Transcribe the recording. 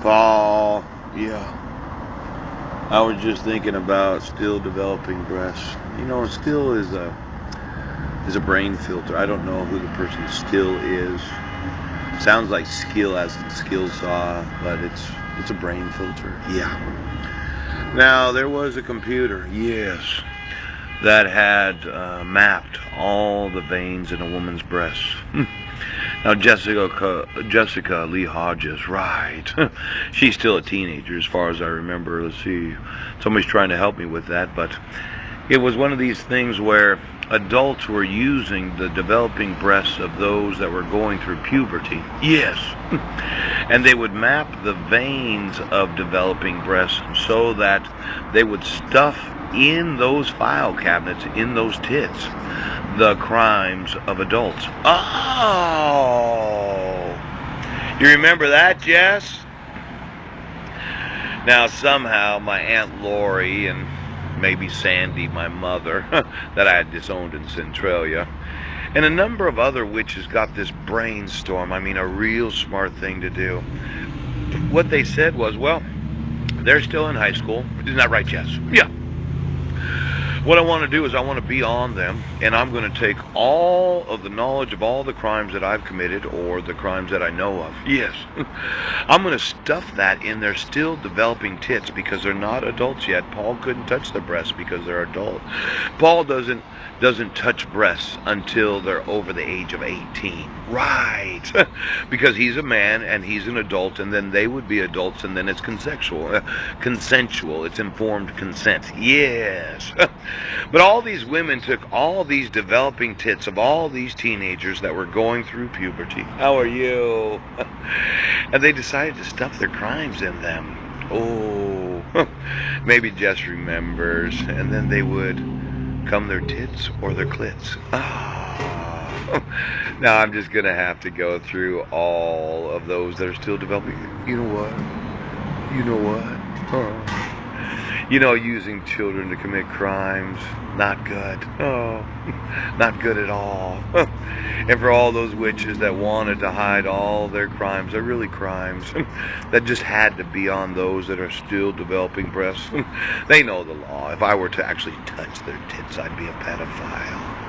Paul, yeah. I was just thinking about still developing breasts. Still is a brain filter. I don't know who the person still is. Sounds like skill as in skill saw, but it's a brain filter. Yeah. Now there was a computer, yes, that had mapped all the veins in a woman's breast. Now Jessica Lee Hodges, right? She's still a teenager, as far as I remember. Let's see, somebody's trying to help me with that, but it was one of these things where adults were using the developing breasts of those that were going through puberty. Yes. And they would map the veins of developing breasts so that they would stuff in those file cabinets, in those tits, the crimes of adults. Oh! You remember that, Jess? Now, somehow, my Aunt Lori and maybe Sandy, my mother, that I had disowned in Centralia, and a number of other witches got this brainstorm. I mean, a real smart thing to do. What they said was, well, they're still in high school. Isn't that right, Jess? Yeah. What I want to do is I want to be on them, and I'm going to take all of the knowledge of all the crimes that I've committed or the crimes that I know of. Yes. I'm going to stuff that in their still developing tits because they're not adults yet. Paul couldn't touch the breasts because they're adult. Paul doesn't touch breasts until they're over the age of 18. Right. Because he's a man and he's an adult, and then they would be adults, and then it's consensual. It's informed consent. Yes. But all these women took all these developing tits of all these teenagers that were going through puberty. How are you? And they decided to stuff their crimes in them. Oh, maybe Jess remembers. And then they would come their tits or their clits. Oh. Now I'm just going to have to go through all of those that are still developing. You know what? You know what? Oh. Using children to commit crimes, not good. Oh, not good at all. And for all those witches that wanted to hide all their crimes, they're really crimes, that just had to be on those that are still developing breasts. They know the law. If I were to actually touch their tits, I'd be a pedophile.